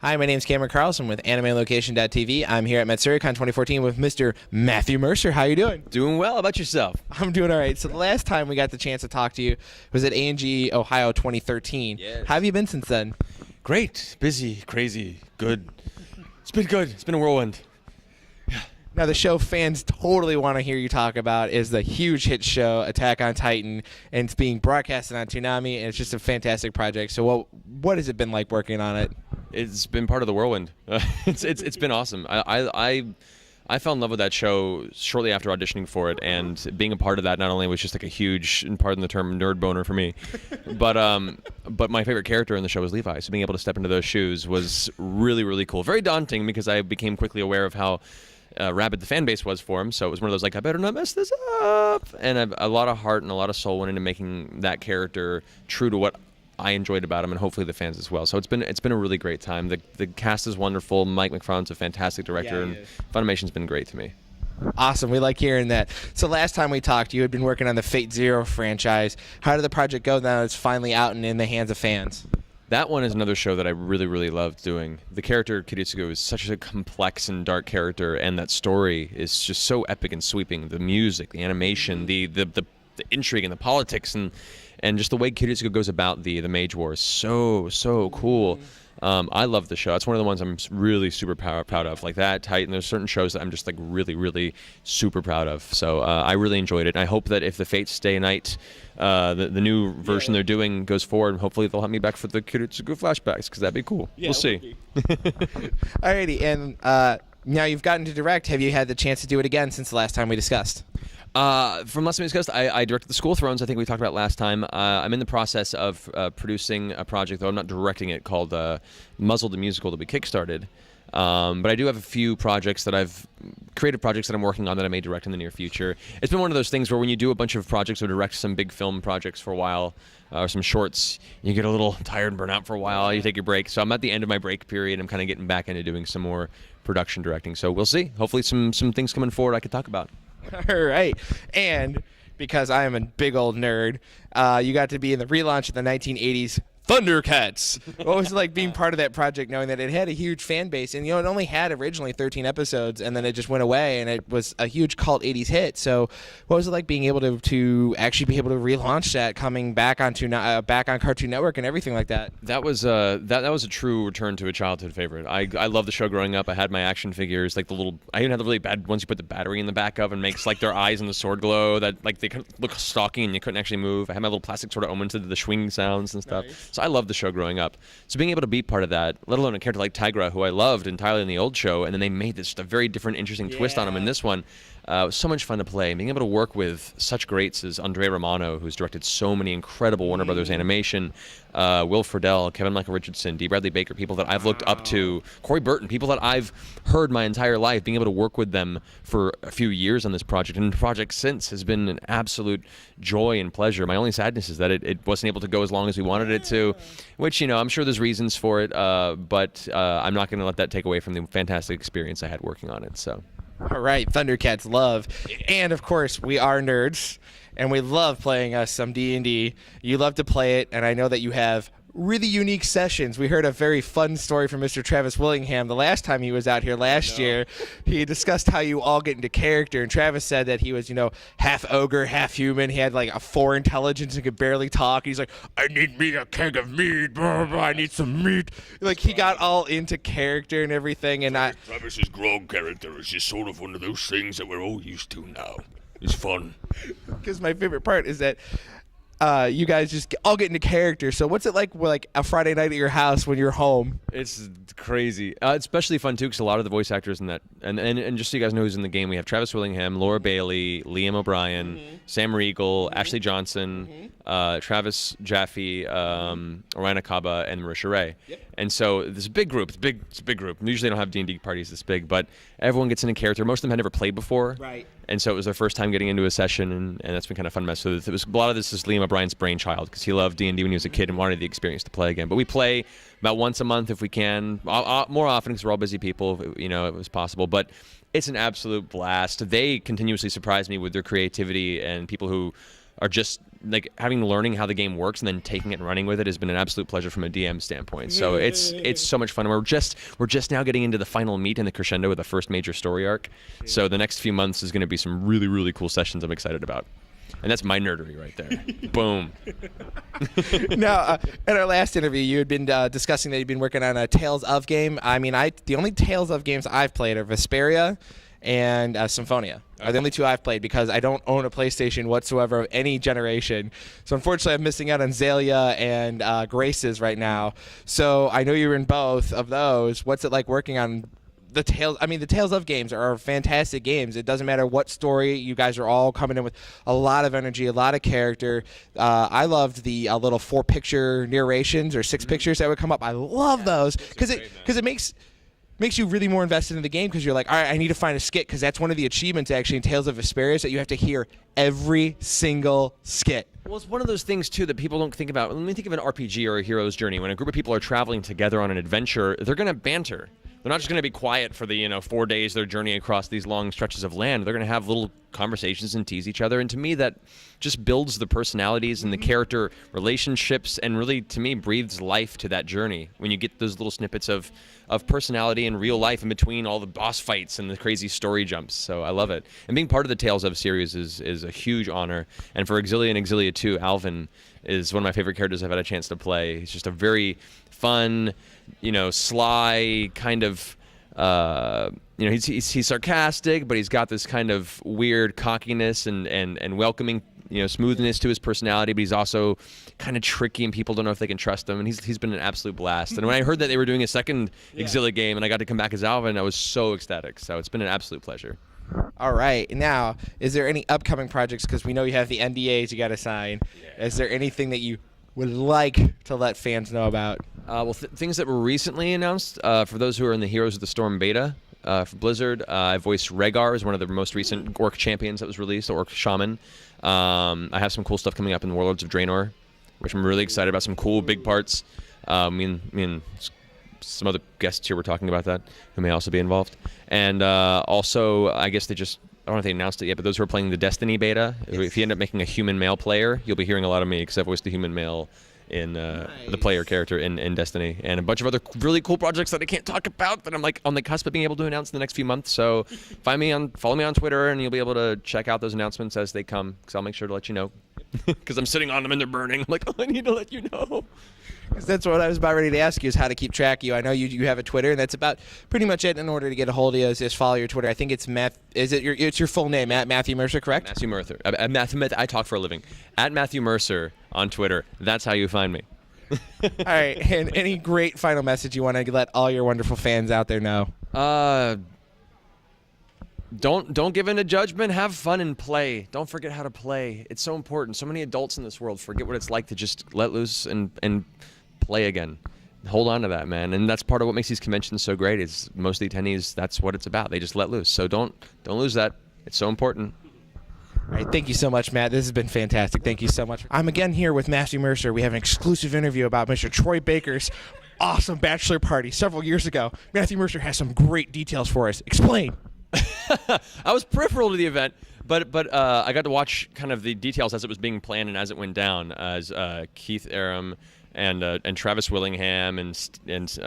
Hi, my name's Cameron Carlson with AnimeLocation.tv. I'm here at Matsuricon 2014 with Mr. Matthew Mercer. How you doing? Doing well. How about yourself? I'm doing all right. So the last time we got the chance to talk to you was at A&G Ohio 2013. Yes. How have you been since then? Great. Busy. Crazy. Good. It's been good. It's been a whirlwind. Now, the show fans totally want to hear you talk about is the huge hit show, Attack on Titan, and it's being broadcasted on Toonami, and it's just a fantastic project. So what has it been like working on it? It's been part of the whirlwind. It's been awesome. I fell in love with that show shortly after auditioning for it, and being a part of that not only was just like a huge, and pardon the term, nerd boner for me, but my favorite character in the show was Levi. So being able to step into those shoes was really, really cool. Very daunting because I became quickly aware of how rabid the fan base was for him. So it was one of those like, I better not mess this up. And a lot of heart and a lot of soul went into making that character true to what I enjoyed about him, and hopefully the fans as well. So it's been a really great time. The cast is wonderful. Mike McFarlane's a fantastic director, and Funimation's been great to me. Awesome. We like hearing that. So last time we talked, you had been working on the Fate Zero franchise. How did the project go now that it's finally out and in the hands of fans? That one is another show that I really, really loved doing. The character Kiritsugu is such a complex and dark character, and that story is just so epic and sweeping. The music, the animation, the intrigue and the politics, and just the way Kiritsugu goes about the Mage War is so cool. I love the show. It's one of the ones I'm really super proud of. Like that, Titan, there's certain shows that I'm just like really, really super proud of. So I really enjoyed it. And I hope that if the Fate Stay Night, the new version they're doing goes forward, hopefully they'll have me back for the Kiritsugu flashbacks, because that'd be cool. Yeah, we'll see. Alrighty, and now you've gotten to direct. Have you had the chance to do it again since the last time we discussed? From last time we discussed, I directed the School of Thrones. I think we talked about last time. I'm in the process of producing a project, though I'm not directing it, called Muzzle the Musical that we kickstarted. But I do have a few projects that creative projects that I'm working on that I may direct in the near future. It's been one of those things where when you do a bunch of projects or direct some big film projects for a while, or some shorts, you get a little tired and burn out for a while. You take your break. So I'm at the end of my break period. I'm kind of getting back into doing some more production directing. So we'll see. Hopefully some things coming forward I could talk about. All right. And because I am a big old nerd, you got to be in the relaunch of the 1980s Thundercats. What was it like being part of that project, knowing that it had a huge fan base? And, it only had originally 13 episodes, and then it just went away, and it was a huge cult 80s hit. So what was it like being able to actually be able to relaunch that, coming back on Cartoon Network and everything like that? That was that was a true return to a childhood favorite. I loved the show growing up. I had my action figures, like I even had the really bad ones you put the battery in the back of and makes like their eyes and the sword glow, that like they could look stalking and you couldn't actually move. I had my little plastic sort of omens to the swing sounds and stuff. Nice. So I loved the show growing up. So being able to be part of that, let alone a character like Tigra, who I loved entirely in the old show, and then they made this a very different, interesting twist on him in this one. It was so much fun to play. And being able to work with such greats as Andrea Romano, who's directed so many incredible Warner Brothers animation, Will Friedle, Kevin Michael Richardson, D. Bradley Baker, people that I've looked up to, Corey Burton, people that I've heard my entire life. Being able to work with them for a few years on this project, and the project since has been an absolute joy and pleasure. My only sadness is that it wasn't able to go as long as we wanted it to, which, I'm sure there's reasons for it, but I'm not going to let that take away from the fantastic experience I had working on it. So. All right, Thundercats love. And, of course, we are nerds, and we love playing some D&D. You love to play it, and I know that you have really unique sessions. We heard a very fun story from Mr. Travis Willingham the last time he was out here last year. He discussed how you all get into character, and Travis said that he was, half ogre, half human. He had like a 4 intelligence and could barely talk. He's like, I need me a keg of meat. Blah, blah, I need some meat. Like, he got all into character and everything. And Travis's grog character is just sort of one of those things that we're all used to now. It's fun. Because my favorite part is that you guys just all get into character. So what's it like a Friday night at your house when you're home? It's crazy. It's especially fun too, because a lot of the voice actors in that, and just so you guys know who's in the game, we have Travis Willingham, Laura Bailey, Liam O'Brien, Sam Riegel, Ashley Johnson, Travis Jaffe, Oriana Kaba, and Marisha Ray. Yep. And so this is a big group. It's a big group. We usually don't have D&D parties this big, but everyone gets into character. Most of them had never played before. Right. And so it was their first time getting into a session, and that's been kind of fun mess. So it was, a lot of this is Liam O'Brien's brainchild, because he loved D&D when he was a kid and wanted the experience to play again. But we play about once a month if we can, more often because we're all busy people, it was possible. But it's an absolute blast. They continuously surprise me with their creativity, and people who are just like learning how the game works and then taking it and running with it has been an absolute pleasure from a DM standpoint. So it's so much fun. We're just now getting into the final meat and the crescendo of the first major story arc. So the next few months is going to be some really, really cool sessions I'm excited about. And that's my nerdery right there. Boom. Now, in our last interview, you had been discussing that you've been working on a Tales of game. I mean, the only Tales of games I've played are Vesperia and Symphonia. Are the only two I've played because I don't own a PlayStation whatsoever of any generation. So unfortunately, I'm missing out on Xalia and Graces right now. So I know you're in both of those. What's it like working on the Tales? I mean, the Tales of games are fantastic games. It doesn't matter what story. You guys are all coming in with a lot of energy, a lot of character. I loved the little 4-picture narrations or 6 pictures that would come up. I love those because it makes you really more invested in the game because you're like, all right, I need to find a skit because that's one of the achievements actually in Tales of Vesperia is that you have to hear every single skit. Well, it's one of those things, too, that people don't think about. When we think of an RPG or a hero's journey, when a group of people are traveling together on an adventure, they're going to banter. They're not just going to be quiet for the 4 days they're journeying across these long stretches of land. They're going to have little conversations and tease each other. And to me, that just builds the personalities and the character relationships and really, to me, breathes life to that journey when you get those little snippets of personality and real life in between all the boss fights and the crazy story jumps. So I love it. And being part of the Tales of series is a huge honor. And for Exilia and Exilia 2, Alvin is one of my favorite characters I've had a chance to play. He's just a very fun, sly kind of, he's sarcastic, but he's got this kind of weird cockiness and welcoming, smoothness to his personality, but he's also kind of tricky and people don't know if they can trust him, and he's been an absolute blast. And when I heard that they were doing a second Exilia game and I got to come back as Alvin, I was so ecstatic. So it's been an absolute pleasure. All right. Now, is there any upcoming projects? Because we know you have the NDAs you got to sign. Yeah. Is there anything that you would like to let fans know about? Things that were recently announced, for those who are in the Heroes of the Storm beta for Blizzard, I voiced Rhaegar as one of the most recent Orc champions that was released, the Orc Shaman. I have some cool stuff coming up in Warlords of Draenor, which I'm really excited about, some cool big parts. Me and some other guests here were talking about that who may also be involved. And also, I guess I don't know if they announced it yet, but those who are playing the Destiny beta, if you end up making a human male player, you'll be hearing a lot of me because I've voiced the human male in the player character in Destiny, and a bunch of other really cool projects that I can't talk about that I'm like on the cusp of being able to announce in the next few months. So follow me on Twitter, and you'll be able to check out those announcements as they come, because I'll make sure to let you know. Because I'm sitting on them and they're burning. I'm like, I need to let you know. Because that's what I was about ready to ask you, is how to keep track of you. I know you have a Twitter, and that's about pretty much it. In order to get a hold of you, is follow your Twitter. I think it's it's your full name, Matthew Mercer, correct? Matthew Mercer. I talk for a living. At Matthew Mercer on Twitter. That's how you find me. All right, and any great final message you want to let all your wonderful fans out there know? Don't give in to judgment. Have fun and play. Don't forget how to play. It's so important. So many adults in this world forget what it's like to just let loose and play again. Hold on to that, man. And that's part of what makes these conventions so great. Is most of the attendees, that's what it's about. They just let loose. So don't lose that. It's so important. All right, thank you so much, Matt. This has been fantastic. Thank you so much. I'm again here with Matthew Mercer. We have an exclusive interview about Mr. Troy Baker's awesome bachelor party several years ago. Matthew Mercer has some great details for us. Explain. I was peripheral to the event, but I got to watch kind of the details as it was being planned and as it went down, as Keith Aram and Travis Willingham and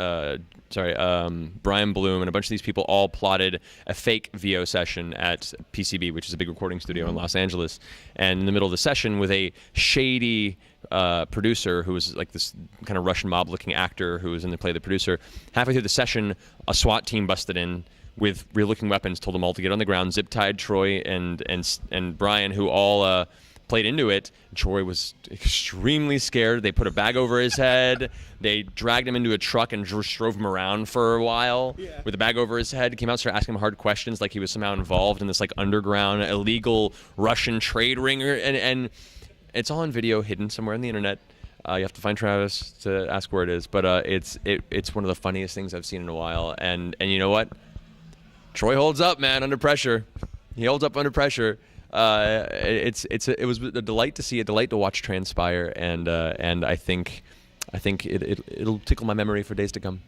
Brian Bloom and a bunch of these people all plotted a fake VO session at PCB, which is a big recording studio in Los Angeles. And in the middle of the session, with a shady producer who was like this kind of Russian mob-looking actor who was in the play the producer, halfway through the session, a SWAT team busted in with real-looking weapons, told them all to get on the ground, zip-tied Troy and Brian, who all played into it. Troy was extremely scared. They put a bag over his head. They dragged him into a truck and drove him around for a while with a bag over his head. Came out and started asking him hard questions like he was somehow involved in this like underground illegal Russian trade ring. And it's all on video, hidden somewhere on the internet. You have to find Travis to ask where it is. But it's one of the funniest things I've seen in a while. And you know what? Troy holds up, man, under pressure. He holds up under pressure. It was a delight to see, a delight to watch transpire, and I think it'll tickle my memory for days to come.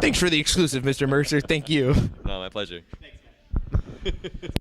Thanks for the exclusive, Mr. Mercer. Thank you. No, my pleasure. Thanks, man.